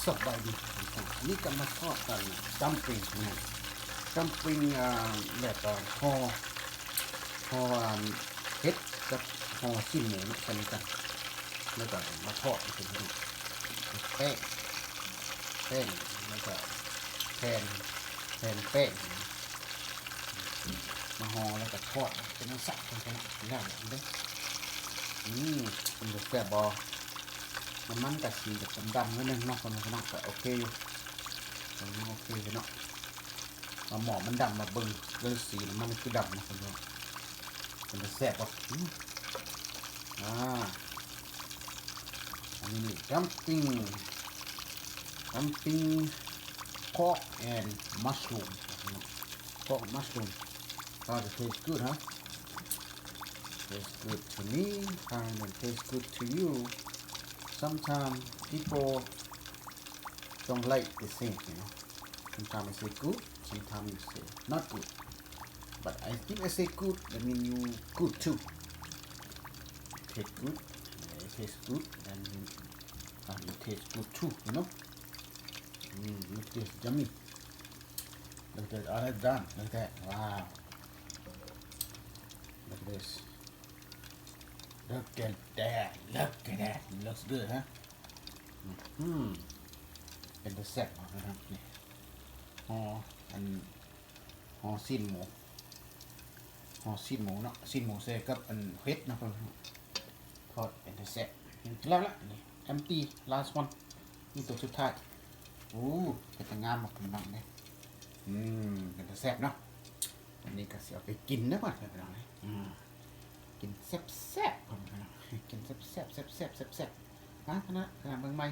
สบายดีอันนี้ก็มาทอดกันดัมปลิงนะดัมปลิงแบบห่อเห็ดกับห่อชิ้นหมูใส่กันแล้วก็มาทอดเป็นแป้งแล้วก็แผ่นแป้งมาห่อแล้วก็ทอดเป็นน้ำสักเป็นขนาดใหญ่เลยเป็นแบบแซ่บบอมันกับสีแบบดำๆนิดนึงเนาะคนละขนาดก็โอเคอยู่ตรงนี้โอเคเลยเนาะมาหมอมันดำมาเบิ่งเรื่องสีมันคือดำนะคนละเป็นแบบแซ่บปะอันนี้dumpling pork and mushroom pork mushroom how it tastes good huh tastes good to me and it tastes good to you sometimes people don't like the same sometimes I say good sometimes you say not good but I think I say good that mean you good too taste good it tastes good and you taste good too it tastes yummy look at that all that done look at that wow look at this look at that it looks good huh เป็นตัวแซ่บนะครับนี่ห่อสิ้นหมูเนาะสิ้นหมูเซ่กับเฮ็ดนะครับทอดเป็นตัวแซ่บแล้วล่ะนี่ empty last one นี่ตัวสุดท้ายโอ้เป็นงามมากเป็นบังเลยเป็นตัวแซ่บเนาะอันนี้ก็เสียไปกินนะก่อนเป็นอะไรกินแซ่บๆผมกินแซ่บนะขนาดเบิ่งใหม่